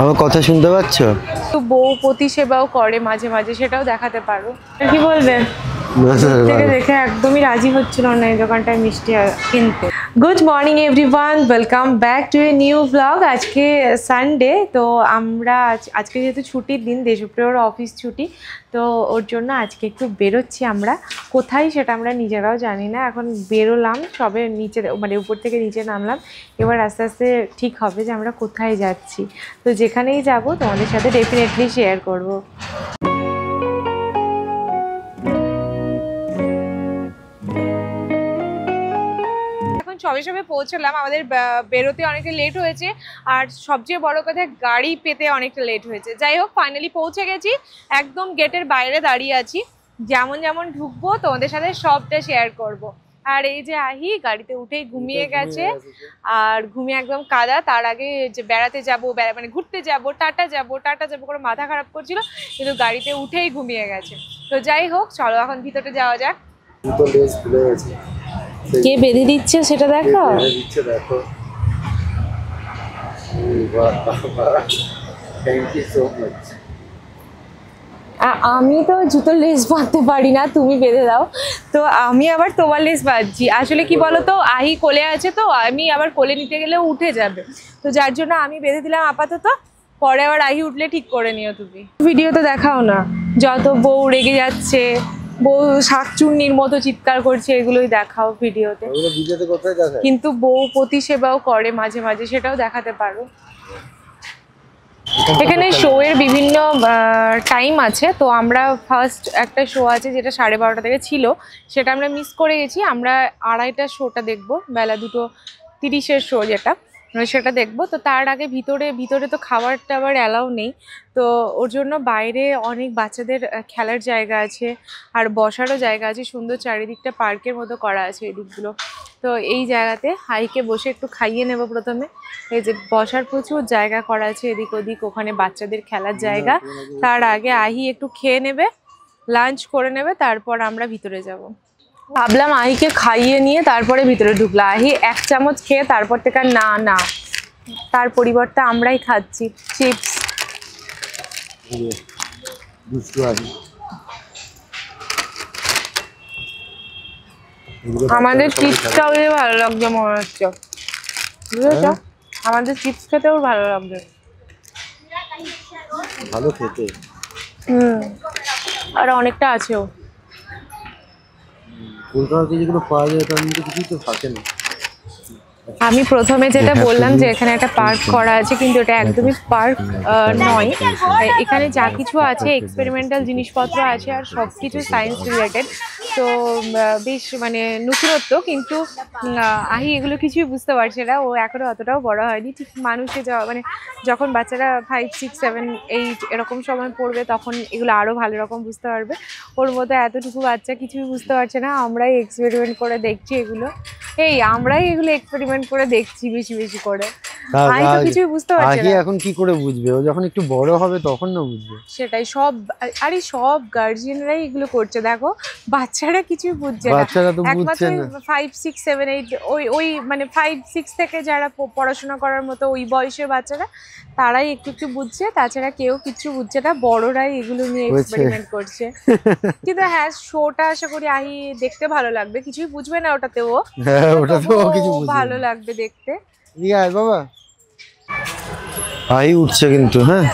আমার কথা শুনতে পাচ্ছ? তো বউ পতি সেবাও করে মাঝে মাঝে, সেটাও দেখাতে পারো। কি বলবে? থেকে দেখে একদমই রাজি হচ্ছিল না এই দোকানটায় মিষ্টি কিনতে। Good morning everyone, welcome back to a new blog. আজকে সানডে, তো আমরা আজকে যেহেতু ছুটির দিন, দেশপ্রিয়র অফিস ছুটি, তো ওর জন্য আজকে একটু বেরোচ্ছি আমরা। কোথায় সেটা আমরা নিজেরাও জানি না, এখন বেরোলাম সবে, নিচে মানে উপর থেকে নিচে নামলাম। এবার আস্তে আস্তে ঠিক হবে যে আমরা কোথায় যাচ্ছি। তো যেখানেই যাব তোমাদের সাথে ডেফিনেটলি শেয়ার করব। সবে সবে পৌঁছলাম, আমাদের বেরোতে অনেকটা লেট হয়েছে, আর সবচেয়ে বড় কথা গাড়ি পেতে অনেকটা লেট হয়েছে। যাই হোক, ফাইনালি পৌঁছে গেছি, একদম গেটের বাইরে দাঁড়িয়ে আছি। যেমন যেমন ঢুকবো তোমাদের সাথে সবটা শেয়ার করব। আর এই যে আহি গাড়িতে উঠেই ঘুমিয়ে গেছে, আর ঘুমিয়ে একদম কাদা। তার আগে যে বেড়াতে যাবো, মানে ঘুরতে যাবো, টাটা যাবো করে মাথা খারাপ করছিল, কিন্তু গাড়িতে উঠেই ঘুমিয়ে গেছে। তো যাই হোক, চলো এখন ভিতরে যাওয়া যাক। কে বেঁধে দিচ্ছে সেটা দেখো। আমি তো জুতোর লেস বাঁধতে পারি না, তুমি বেঁধে দাও। তো আমি আবার তোমার লেস বাঁধছি। আসলে কি বলতো, আহি কোলে আছে, তো আমি আবার কোলে নিতে গেলেও উঠে যাবে, তো যার জন্য আমি বেঁধে দিলাম আপাতত। পরে আবার আহি উঠলে ঠিক করে নিও তুমি। ভিডিওতে দেখাও না যত বউ রেগে যাচ্ছে, বউ শাকচুন্নির মতো চিৎকার করছে, এগুলোই দেখাও ভিডিওতে। কিন্তু বউ পতি সেবাও করে মাঝে মাঝে, সেটাও দেখাতে পারো। এখানে শো এর বিভিন্ন টাইম আছে, তো আমরা ফার্স্ট একটা শো আছে যেটা 12:30 থেকে ছিল, সেটা আমরা মিস করে গেছি। আমরা 2:30টার শোটা দেখবো, বেলা 2:30 শো যেটা, সেটা দেখবো। তো তার আগে ভিতরে তো খাবার টাবার অ্যালাউ নেই, তো ওর জন্য বাইরে অনেক বাচ্চাদের খেলার জায়গা আছে, আর বসারও জায়গা আছে, সুন্দর চারিদিকটা পার্কের মতো করা আছে এই দিকগুলো। তো এই জায়গাতে হাইকে বসে একটু খাইয়ে নেব প্রথমে। এই যে বসার প্রচুর জায়গা করা আছে এদিক ওদিক, ওখানে বাচ্চাদের খেলার জায়গা। তার আগে আহি একটু খেয়ে নেবে, লাঞ্চ করে নেবে, তারপর আমরা ভিতরে যাব। ভাবলাম আহিকে খাইয়ে নিয়ে তারপরে ভিতরে ঢুকলো। আহি 1 চামচ খেয়ে তারপর থেকে না, তার পরিবর্তে আমরাই খাচ্ছি চিপস। আমাদের চিপসটাও ভালো লাগছে মনে হচ্ছে, বুঝেছো? আমাদের চিপস খেতেও ভালো লাগছে, ভালো খেতে। আর অনেকটা আছেও। কলকাতাতে যেগুলো পাওয়া যায় তার মধ্যে কিছুই তো থাকে না। আমি প্রথমে যেটা বললাম যে এখানে একটা পার্ক করা আছে, কিন্তু এটা একদমই পার্ক নয়। এখানে যা কিছু আছে এক্সপেরিমেন্টাল জিনিসপত্র আছে, আর সব কিছু সায়েন্স রিলেটেড। তো বেশ মানে নতুনত্ব, কিন্তু আহি এগুলো কিছুই বুঝতে পারছে না, ও এখনো অতটাও বড় হয়নি। ঠিক মানুষে মানে যখন বাচ্চারা 5, 6, 7, 8 এরকম সময় পড়বে, তখন এগুলো আরও ভালো রকম বুঝতে পারবে। ওর মতো এতটুকু বাচ্চা কিছুই বুঝতে পারছে না, আমরাই এক্সপেরিমেন্ট করে দেখছি এগুলো। আমরাই এগুলো এক্সপেরিমেন্ট করে দেখছি বেশি বেশি করে। আমি তো কিছুই বুঝতে পারছি না। এখন কি করে বুঝবে? ও যখন একটু বড় হবে তখন না বুঝবে। সেটাই, সব গার্জিয়ানরাই এগুলো করছে। দেখো বাচ্চারা কিছুই বুঝছে না, একমাত্র 5, 6, 7, 8 ওই মানে 5, 6 থেকে যারা পড়াশোনা করার মতো ওই বয়সের বাচ্চারা, তারাই একটু একটু বুঝছে, তাছাড়া কেউ কিছু বুঝছে না। বড়রাই এগুলো নিয়ে এক্সপেরিমেন্ট করছে। কিন্তু হ্যাঁ, শোটা আশা করি আহি দেখতে ভালো লাগবে, কিছুই বুঝবে না ওটাতেও, ভালো লাগবে দেখতে। বাবা আহি উঠছে কিন্তু। হ্যাঁ,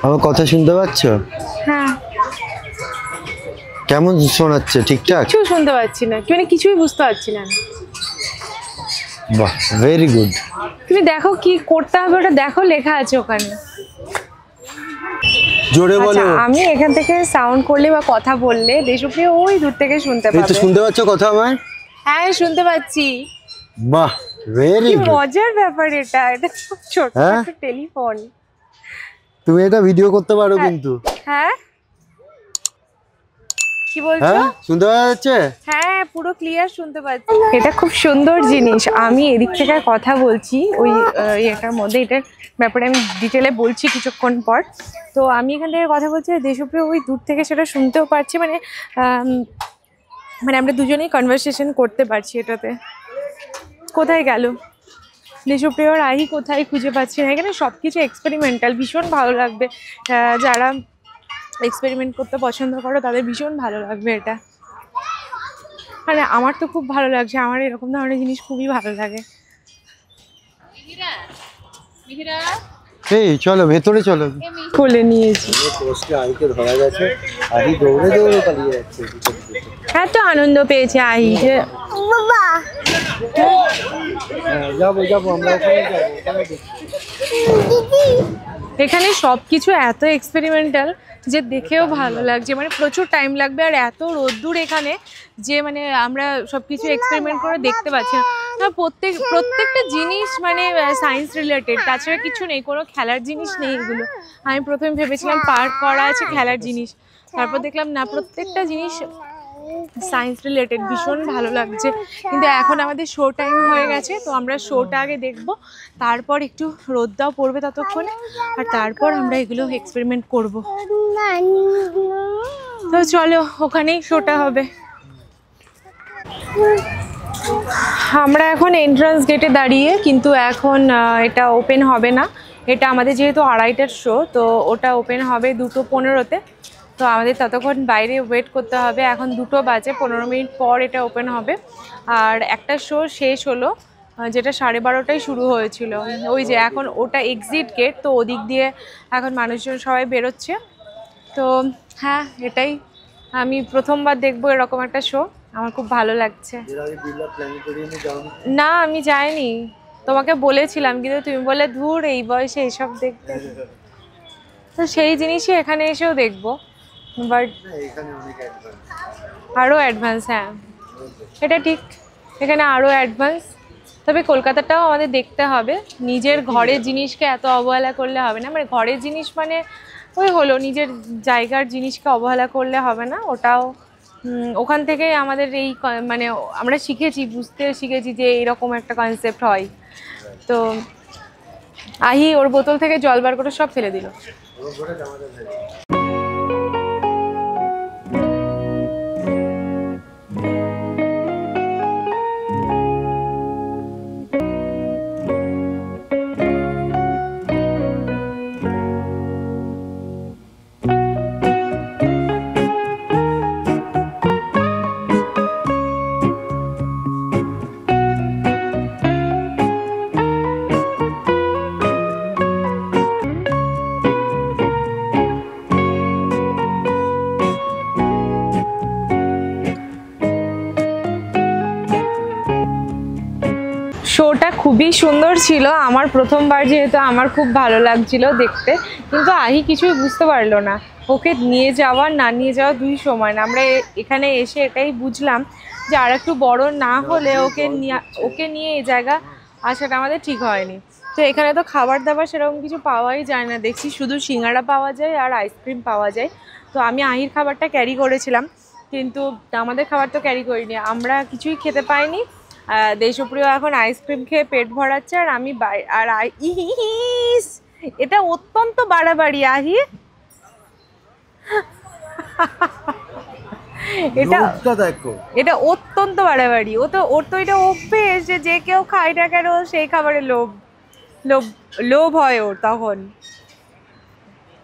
আমার কথা শুনতে পাচ্ছ? হ্যাঁ। কেমন শোনাচ্ছে? ঠিকঠাক? কিছু শুনতে পাচ্ছি না, মানে কিছুই বুঝতে পারছি না। বাহ, ভেরি গুড। তুমি দেখো কি করতে হবে, ওটা দেখো, লেখা আছে ওখানে। জোরে বলো। আমি এখান থেকে সাউন্ড করলে বা কথা বললে দেশপ্রিয় ওই দূর থেকে শুনতে পাবে। এই তো শুনতে পাচ্ছ কথা আমার? হ্যাঁ, শুনতে পাচ্ছি। বাহ, ভেরি গুড। মজার ব্যাপার এটা খুব ছোট একটা টেলিফোন। তুমি এটা ভিডিও করতে পারো কিন্তু। হ্যাঁ, কি বলছো? শুনতে পাওয়া যাচ্ছে? হ্যাঁ, পুরো ক্লিয়ার শুনতে পাচ্ছি। এটা খুব সুন্দর জিনিস। আমি এদিক থেকে কথা বলছি ওই এটার মধ্যে, এটার ব্যাপারে আমি ডিটেলে বলছি কিছুক্ষণ পর। তো আমি এখান থেকে কথা বলছি, দেশপ্রিয় ওই দূর থেকে সেটা শুনতেও পারছি, মানে আমরা দুজনেই কনভারসেশন করতে পারছি এটাতে। কোথায় গেল? দেশপ্রিয় রাহি কোথায় খুঁজে পাচ্ছি না। এখানে সব কিছু এক্সপেরিমেন্টাল, ভীষণ ভালো লাগবে। যারা এক্সপেরিমেন্ট করতে পছন্দ করো তাদের ভীষণ ভালো লাগবে এটা। মানে আমার তো খুব ভালো লাগছে, আমার এরকম ধরনের জিনিস খুবই ভালো লাগে। এই চলো ভেতরে চলো। কোলে নিয়েছি, আইকে ধরা গেছে, আই দৌড়ে দৌড়ে পালিয়ে যাচ্ছে। এত আনন্দ পেয়েছে আহি যে যাবো যাবো আমরা ওখানে যাবো, এখানে সব কিছু এত এক্সপেরিমেন্টাল যে দেখেও ভালো লাগছে। মানে প্রচুর টাইম লাগবে আর এত রোদ্দুর এখানে যে মানে আমরা সব কিছু এক্সপেরিমেন্ট করে দেখতে পাচ্ছি না। প্রত্যেকটা জিনিস মানে সায়েন্স রিলেটেড, তাছাড়া কিছু নেই, কোনো খেলার জিনিস নেই এগুলো। আমি প্রথমে ভেবেছিলাম পার্ক করা আছে খেলার জিনিস, তারপর দেখলাম না, প্রত্যেকটা জিনিস সায়েন্স রিলেটেড, ভীষণ ভালো লাগছে। কিন্তু এখন আমাদের শো টাইম হয়ে গেছে, তো আমরা শোটা আগে দেখব, তারপর একটু রোদটাও পড়বে ততক্ষণে, আর তারপর আমরা এগুলো এক্সপেরিমেন্ট করব। তো চলো, ওখানেই শোটা হবে। আমরা এখন এন্ট্রান্স গেটে দাঁড়িয়ে, কিন্তু এখন এটা ওপেন হবে না। এটা আমাদের যেহেতু 2:30টার শো, তো ওটা ওপেন হবে 2:15-তে। তো আমাদের ততক্ষণ বাইরে ওয়েট করতে হবে। এখন 2 বাজে, 15 মিনিট পর এটা ওপেন হবে। আর একটা শো শেষ হলো, যেটা 12:30টায় শুরু হয়েছিল। ওই যে এখন ওটা এক্সিট গেট, তো ওদিক দিয়ে এখন মানুষজন সবাই বেরোচ্ছে। তো হ্যাঁ, এটাই আমি প্রথমবার দেখবো এরকম একটা শো, আমার খুব ভালো লাগছে। না, আমি যাইনি, তোমাকে বলেছিলাম, কিন্তু তুমি বলে ধুর এই বয়সে এইসব দেখতে। তো সেই জিনিসই এখানে এসেও দেখবো, বাট আরও অ্যাডভান্স। হ্যাঁ, এটা ঠিক, এখানে আরও অ্যাডভান্স। তবে কলকাতাটাও আমাদের দেখতে হবে। নিজের ঘরের জিনিসকে এত অবহেলা করলে হবে না। মানে ঘরের জিনিস মানে ওই হলো, নিজের জায়গার জিনিসকে অবহেলা করলে হবে না। ওটাও ওখান থেকেই আমাদের এই মানে আমরা বুঝতে শিখেছি যে এরকম একটা কনসেপ্ট হয়। তো আহি ওর বোতল থেকে জল বার করে সব ফেলে দিল। শোটা খুবই সুন্দর ছিল। আমার প্রথমবার যেহেতু আমার খুব ভালো লাগছিল দেখতে, কিন্তু আহি কিছুই বুঝতে পারলো না। ওকে নিয়ে যাওয়ার না নিয়ে যাওয়া দুই সমান। আমরা এখানে এসে এটাই বুঝলাম যে আর একটু বড় না হলে ওকে নিয়ে এই জায়গা আসাটা আমাদের ঠিক হয়নি। তো এখানে তো খাবার দাবার সেরকম কিছু পাওয়াই যায় না, দেখছি শুধু সিঙ্গাড়া পাওয়া যায় আর আইসক্রিম পাওয়া যায়। তো আমি আহির খাবারটা ক্যারি করেছিলাম, কিন্তু আমাদের খাবার তো ক্যারি করিনি, আমরা কিছুই খেতে পাইনি। দেশপ্রিয় এখন আইসক্রিম খেয়ে পেট ভরাচ্ছে, আর আমি এটা অত্যন্ত বাড়াবাড়ি আহি। এটা অত্যন্ত বাড়াবাড়ি। ওর তো এটা অভ্যেস যে কেউ খায় না কেন সেই খাবারে লোভ লোভ লোভ হয় ওর তখন।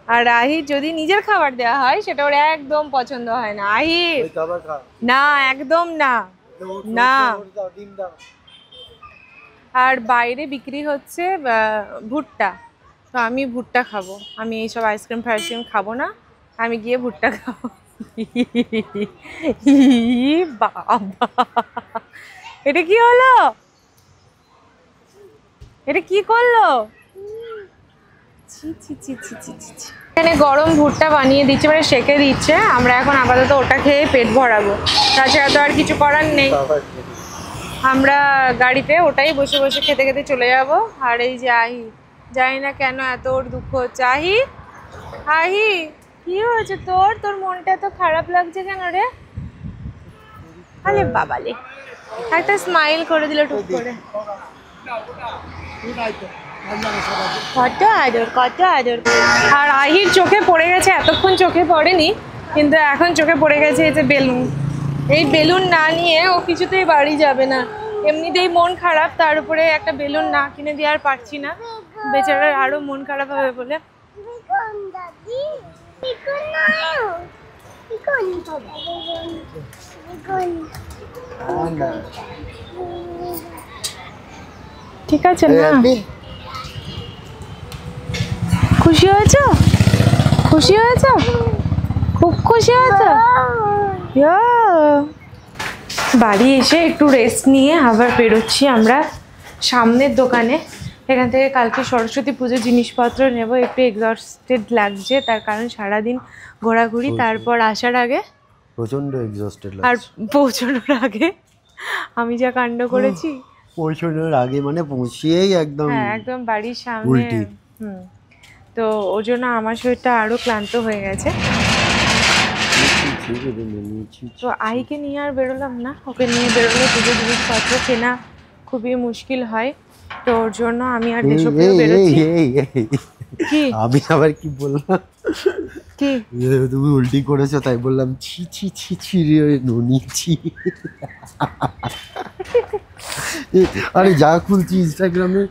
আর আহি যদি নিজের খাবার দেওয়া হয় সেটা ওর একদম পছন্দ হয় না। আহি না, একদম না, না। আর বাইরে বিক্রি হচ্ছে ভুট্টা, তো আমি ভুট্টা খাবো। আমি এইসব আইসক্রিম ফাইসক্রিম খাবো না, আমি গিয়ে ভুট্টা খাবো। বাবা, এটা কি হলো? এটা কি করলো? এখানে গরম ভুট্টা বানিয়ে দিচ্ছে, মানে সেকে দিচ্ছে। আমরা এখন আপাতত ওটা খেয়ে পেট ভরাবো, তাছাড়া তো আর কিছু করার নেই। আমরা গাড়িতে ওটাই বসে বসে খেতে খেতে চলে যাব। আর এই যে আহি, জানি না কেন এত ওর দুঃখ হচ্ছে। আহি, আহি, কি হয়েছে তোর? তোর মনটা এত খারাপ লাগছে কেন রে? আরে বাবালে, একটা স্মাইল করে দিল টুক করে। কত আদর, কত আদর। আর আহির চোখে পড়ে গেছে, এতক্ষণ চোখে পড়েনি, কিন্তু এখন চোখে পড়ে গেছে এই যে বেলুন। এই বেলুন না নিয়ে ও কিছুতেই বাড়ি যাবে না। এমনিতেই মন খারাপ, তার উপরে একটা বেলুন না কিনে দিয়ে আর পারছি না, বেচারার আরো মন খারাপ হবে বলে। ঠিক আছে না? খুশি হয়েছ? খুশি হয়েছ? খুব খুশি হয়েছ? বাড়ি এসে একটু রেস্ট নিয়ে আবার বেরোচ্ছি আমরা সামনের দোকানে। এখান থেকে কালকে সরস্বতী পুজোর জিনিসপত্র নেব। একটু এক্সস্টেড লাগছে, তার কারণ সারাদিন ঘোরাঘুরি, তারপর আসার আগে প্রচন্ড এক্সস্টেড আর লাগছে। পৌঁছানোর আগে আমি যা কাণ্ড করেছি, পৌঁছানোর আগে মানে পৌঁছিয়েই একদম, হ্যাঁ একদম বাড়ির সামনে। উল্টি। তো ওই জন্য আমার শরীরটা আরো ক্লান্ত হয়ে গেছে। তো আইকে নিয়ে আর বেরোলাম না, ওকে নিয়ে বেরোলে পুজো জিনিসপত্র কেনা খুবই মুশকিল হয়, তো ওর জন্য আমি আর দেশপ্রিয় বেরোচ্ছি। কি আমি আবার কি বললাম, কি তুমি উল্টি করেছো তাই বললাম ছি ছি ছি ছি রে ননি ছি। আরে যা খুলছি ইনস্টাগ্রামে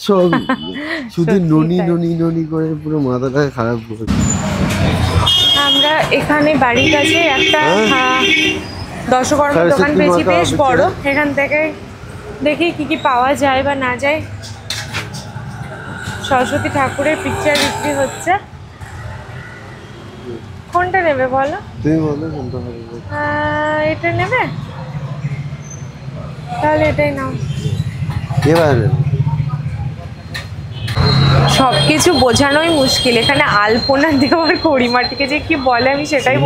সব শুধু ননি ননি ননি করে পুরো মাথাটা খারাপ করে। আমরা এখানে বাড়ির কাছে একটা দশকর্মার দোকান পেয়েছি, বেশ বড়। এখান থেকে দেখি কি কি পাওয়া যায় বা না যায়। সরস্বতী ঠাকুরের পিকচার বিক্রি হচ্ছে। কোনটা নেবে বলো? তুমি বলো কোনটা হবে। এটা নেবে? তাহলে এটাই নাও। এবার সবকিছু বোঝানোই মুশকিল এখানে। আলপনা দেওয়ার কড়িমাটিকে যে কি বলে আমি সেটাই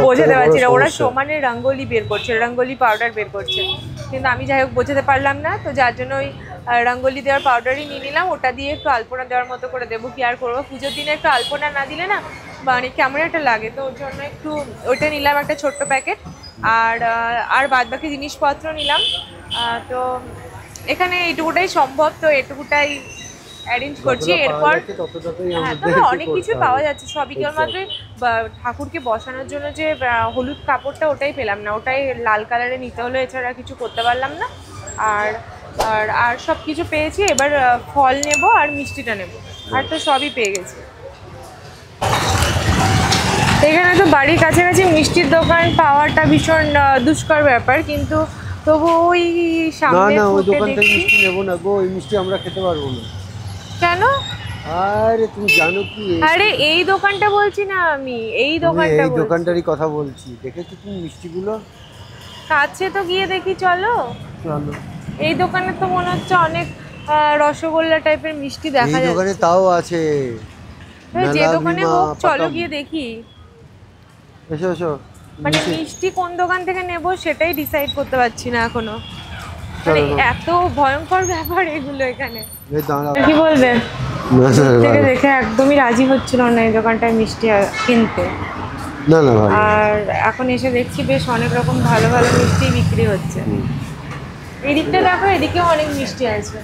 বোঝাতে পারছি না। ওরা সমানে রঙ্গোলি বের করছে, রঙ্গোলি পাউডার বের করছে, কিন্তু আমি যাই হোক বোঝাতে পারলাম না। তো যার জন্য ওই রঙ্গোলি দেওয়ার পাউডারই নিয়ে নিলাম, ওটা দিয়ে একটু আলপনা দেওয়ার মতো করে দেবো। কি আর করবো, পুজোর দিনে একটু আলপনা না দিলে না মানে কেমন একটা লাগে, তো ওর জন্য একটু ওইটা নিলাম একটা ছোট্ট প্যাকেট। আর বাদ বাকি জিনিসপত্র নিলাম। তো এখানে এইটুকুটাই সম্ভব, তো এটুকুটাই অ্যারেঞ্জ করছি। এরপর তবে অনেক কিছু পাওয়া যাচ্ছে, সবই কেবলমাত্র ঠাকুরকে বসানোর জন্য যে হলুদ কাপড়টা ওটাই পেলাম না, ওটাই লাল কালারে নিতে হলো, এছাড়া কিছু করতে পারলাম না। আর আর আর সব কিছু পেয়েছি, এবার ফল নেব আর মিষ্টিটা নেব, আর তো সবই পেয়ে গেছি। এখানে তো বাড়ির কাছাকাছি মিষ্টির দোকান পাওয়াটা ভীষণ দুষ্কর ব্যাপার, কিন্তু তবু ওই সামনে মিষ্টি নেবো না গো, ওই মিষ্টি আমরা খেতে পারবো না। কেন? আরে তুমি জানো কি, আরে এই দোকানটা বলছি না আমি, এই দোকানটারই কথা বলছি। দেখেছো তুমি মিষ্টিগুলো? কাছে তো গিয়ে দেখি, চলো। এই দোকানে তো মনে হচ্ছে অনেক রসগোল্লা টাইপের মিষ্টি দেখা যাচ্ছে। এই দোকানে তাও আছে, যে দোকানে হোক চলো গিয়ে দেখি। এসো এসো। মানে মিষ্টি কোন দোকান থেকে নেব সেটাই ডিসাইড করতে পারছি না এখনো, মানে এত ভয়ঙ্কর ব্যাপার এগুলো এখানে। কি বলবে, থেকে দেখে একদমই রাজি হচ্ছিল না এই দোকানটায় মিষ্টি কিনতে। না না, আর এখন এসে দেখছি বেশ অনেক রকম ভালো ভালো মিষ্টি বিক্রি হচ্ছে। এদিকটা দেখো, এদিকেও অনেক মিষ্টি আছে,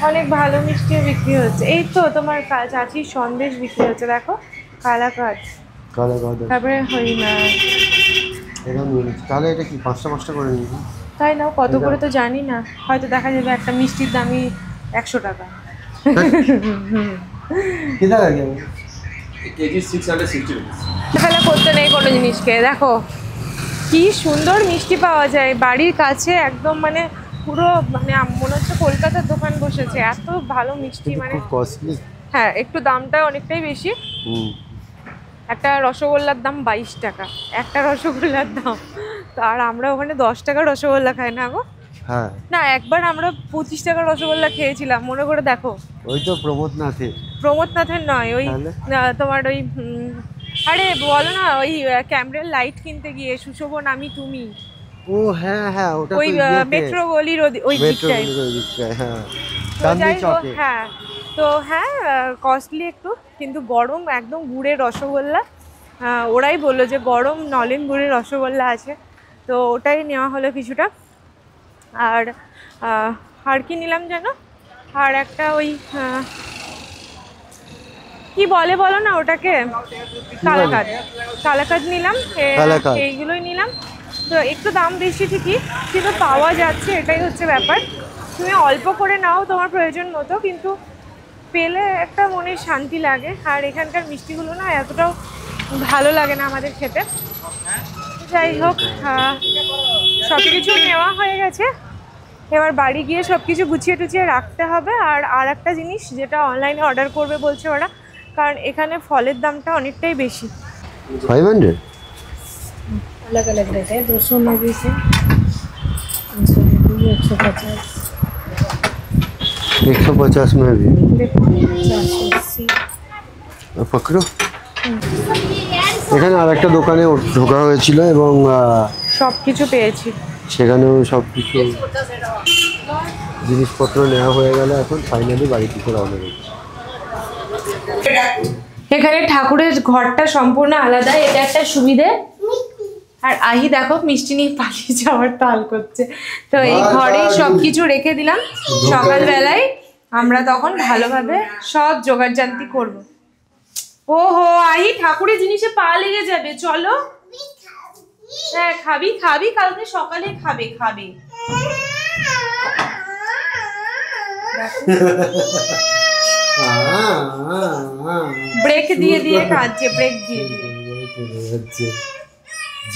অনেক ভালো মিষ্টিও বিক্রি হচ্ছে। এই তো তোমার চাচির সন্দেশ বিক্রি হচ্ছে, দেখো কালাকাঁদ। তারপরে হই না, তাহলে এটা কি 5টা করে নিবি? তাই নাও, কত করে তো জানি না, হয়তো দেখা যাবে একটা মিষ্টির দামই 100 টাকা। ফেলা করতে নেই কোনো জিনিসকে। দেখো কি সুন্দর মিষ্টি পাওয়া যায় বাড়ির কাছে একদম, মানে পুরো মানে মনে হচ্ছে কলকাতার দোকান বসেছে, এত ভালো মিষ্টি। মানে হ্যাঁ, একটু দামটা অনেকটাই বেশি। একটা রসগোল্লার দাম 22 টাকা, একটা রসগোল্লার দাম। তো আর আমরা ওখানে 10 টাকা রসগোল্লা খাই না গো। হ্যাঁ না, একবার আমরা 25 টাকা রসগোল্লা খেয়েছিলাম, মনে করে দেখো। ওই তো প্রমোদনাথের নয়, ওই তোমার ওই আরে বলো না, ওই ক্যামেরার লাইট কিনতে গিয়ে সুশোভন আমি তুমি। ও হ্যাঁ হ্যাঁ, ওটা ওই মেট্রো গলির ওই দিকটায়। হ্যাঁ হ্যাঁ, তো হ্যাঁ কস্টলি একটু, কিন্তু গরম একদম গুড়ের রসগোল্লা। ওরাই বললো যে গরম নলেন গুড়ের রসগোল্লা আছে, তো ওটাই নেওয়া হলো কিছুটা। আর কি নিলাম যেন, আর একটা ওই কি বলে বলো না ওটাকে, কালাকাঁদ নিলাম, এইগুলোই নিলাম। তো একটু দাম বেশি ঠিকই, কিন্তু পাওয়া যাচ্ছে, এটাই হচ্ছে ব্যাপার। তুমি অল্প করে নাও তোমার প্রয়োজন মতো, কিন্তু পেলে একটা মনে শান্তি লাগে। আর এখানকার মিষ্টিগুলো না এতটাও ভালো লাগে না আমাদের খেতে। যাই হোক, সব কিছু নেওয়া হয়ে গেছে, এবার বাড়ি গিয়ে সব কিছু গুছিয়ে টুছিয়ে রাখতে হবে। আর একটা জিনিস যেটা অনলাইনে অর্ডার করবে বলছে ওরা, কারণ এখানে ফলের দামটা অনেকটাই বেশি। 500 अलग अलग रेट है, 200 में भी से 500 में भी 150 150 में भी। देखो 480 पकड़ो। এখানে আর একটা দোকানে ঢোকা হয়েছিল এবং সব কিছু পেয়েছি, সেখানেও সব কিছু জিনিসপত্র নেওয়া হয়ে গেল। এখন ফাইনালি বাড়ি থেকে রওনা হয়েছে। এখানে ঠাকুরের ঘরটা সম্পূর্ণ আলাদা, এটা একটা সুবিধে। আর আহি দেখো মিষ্টি নিয়ে পালিয়ে যাওয়ার তাল করছে। তো এই ঘরে সবকিছু রেখে দিলাম, সকালবেলায় আমরা তখন ভালোভাবে সব জোগাড়জান্তি করব। ওহো আহি, ঠাকুরের জিনিসে পা লেগে যাবে, চলো। হ্যাঁ খাবি খাবি, কালকে সকালে খাবে খাবে। ব্রেক দিয়ে দিয়ে কাঁদছে, ব্রেক দিয়ে দিয়ে।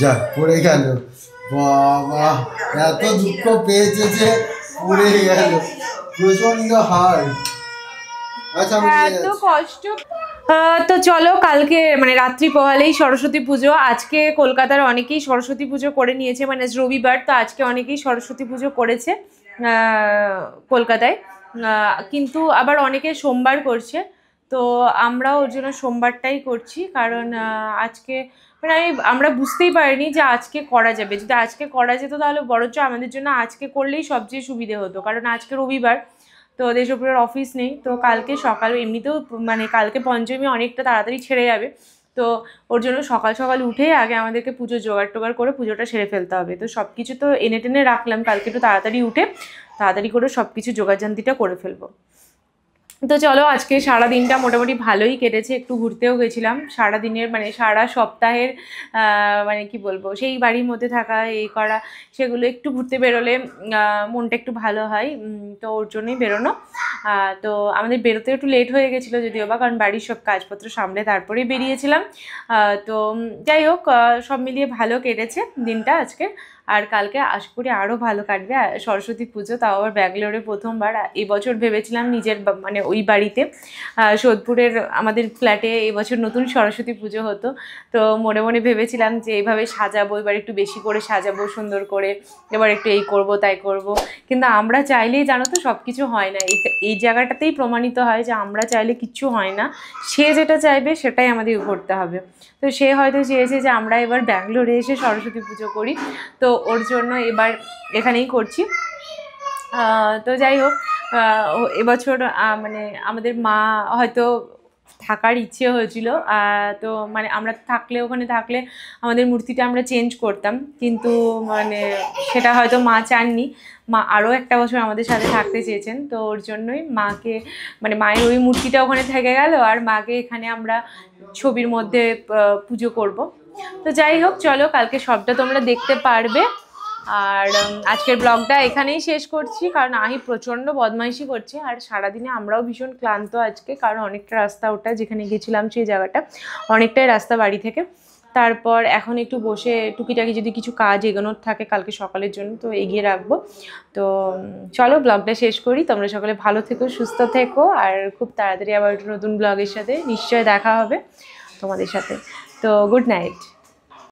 যা পড়ে গেল, বাবা এত দুঃখ পেয়েছে যে পড়ে গেল, প্রচন্ড হার্ড। আচ্ছা এত কষ্ট। তো চলো, কালকে মানে রাত্রি পোহালেই সরস্বতী পুজো। আজকে কলকাতার অনেকেই সরস্বতী পুজো করে নিয়েছে, মানে রবিবার, তো আজকে অনেকেই সরস্বতী পুজো করেছে কলকাতায়। কিন্তু আবার অনেকে সোমবার করছে, তো আমরাও ওর জন্য সোমবারটাই করছি। কারণ আজকে মানে আমরা বুঝতেই পারিনি যে আজকে করা যাবে। যদি আজকে করা যেত তাহলে বরঞ্চ আমাদের জন্য আজকে করলেই সবচেয়ে সুবিধে হতো, কারণ আজকে রবিবার, তো দেশপ্রিয়র অফিস নেই। তো কালকে সকালে এমনিতেও মানে কালকে পঞ্চমী অনেকটা তাড়াতাড়ি ছেড়ে যাবে, তো ওর জন্য সকাল সকাল উঠে আগে আমাদেরকে পুজো জোগাড় টোগাড় করে পুজোটা সেরে ফেলতে হবে। তো সব কিছু তো এনে টেনে রাখলাম, কালকে একটু তাড়াতাড়ি উঠে তাড়াতাড়ি করে সব কিছু জোগাড়জান্তিটা করে ফেলবো। তো চলো, আজকে সারা দিনটা মোটামুটি ভালোই কেটেছে। একটু ঘুরতেও গেছিলাম। সারা দিনের মানে সারা সপ্তাহের মানে কি বলবো, সেই বাড়ির মধ্যে থাকা এই করা, সেগুলো একটু ঘুরতে বেরোলে মনটা একটু ভালো হয়। তো ওর জন্যই বেরোনো। তো আমাদের বেরোতে একটু লেট হয়ে গেছিলো যদিও বা, কারণ বাড়ির সব কাজপত্র সামলে তারপরেই বেরিয়েছিলাম। তো যাই হোক, সব মিলিয়ে ভালো কেটেছে দিনটা আজকে। আর কালকে আশা করি আরও ভালো কাটবে। সরস্বতী পুজো, তাও আবার ব্যাঙ্গালোরে প্রথমবার। এবছর ভেবেছিলাম নিজের মানে ওই বাড়িতে, সোদপুরের আমাদের ফ্ল্যাটে এবছর নতুন সরস্বতী পুজো হতো। তো মনে মনে ভেবেছিলাম যে এইভাবে সাজাবো, এবার একটু বেশি করে সাজাবো সুন্দর করে, এবার একটু এই করব তাই করব। কিন্তু আমরা চাইলেই জানো তো সব কিছু হয় না। এই জায়গাটাতেই প্রমাণিত হয় যে আমরা চাইলে কিচ্ছু হয় না, সে যেটা চাইবে সেটাই আমাদের করতে হবে। তো সে হয়তো চেয়েছে যে আমরা এবার ব্যাঙ্গালোরে এসে সরস্বতী পুজো করি, তো ওর জন্য এবার এখানেই করছি। তো যাই হোক, এবছর মানে আমাদের মা হয়তো থাকার ইচ্ছে হয়েছিল, তো মানে আমরা থাকলে ওখানে থাকলে আমাদের মূর্তিটা আমরা চেঞ্জ করতাম, কিন্তু মানে সেটা হয়তো মা চাননি। মা আরও একটা বছর আমাদের সাথে থাকতে চেয়েছেন, তো ওর জন্যই মাকে মানে মায়ের ওই মূর্তিটা ওখানে থেকে গেল, আর মাকে এখানে আমরা ছবির মধ্যে পুজো করব। তো যাই হোক, চলো কালকে সবটা তোমরা দেখতে পারবে। আর আজকের ব্লগটা এখানেই শেষ করছি, কারণ আহি প্রচণ্ড বদমাইশি করছে। আর সারাদিনে আমরাও ভীষণ ক্লান্ত আজকে, কারণ অনেকটা রাস্তা ওটা যেখানে গেছিলাম সেই জায়গাটা অনেকটাই রাস্তা বাড়ি থেকে। তারপর এখন একটু বসে টুকিটাকি যদি কিছু কাজ এগোনোর থাকে কালকে সকালের জন্য, তো এগিয়ে রাখবো। তো চলো ব্লগটা শেষ করি। তোমরা সকলে ভালো থেকো, সুস্থ থেকো, আর খুব তাড়াতাড়ি আবার একটা নতুন ব্লগের সাথে নিশ্চয়ই দেখা হবে তোমাদের সাথে। তো গুড নাইট।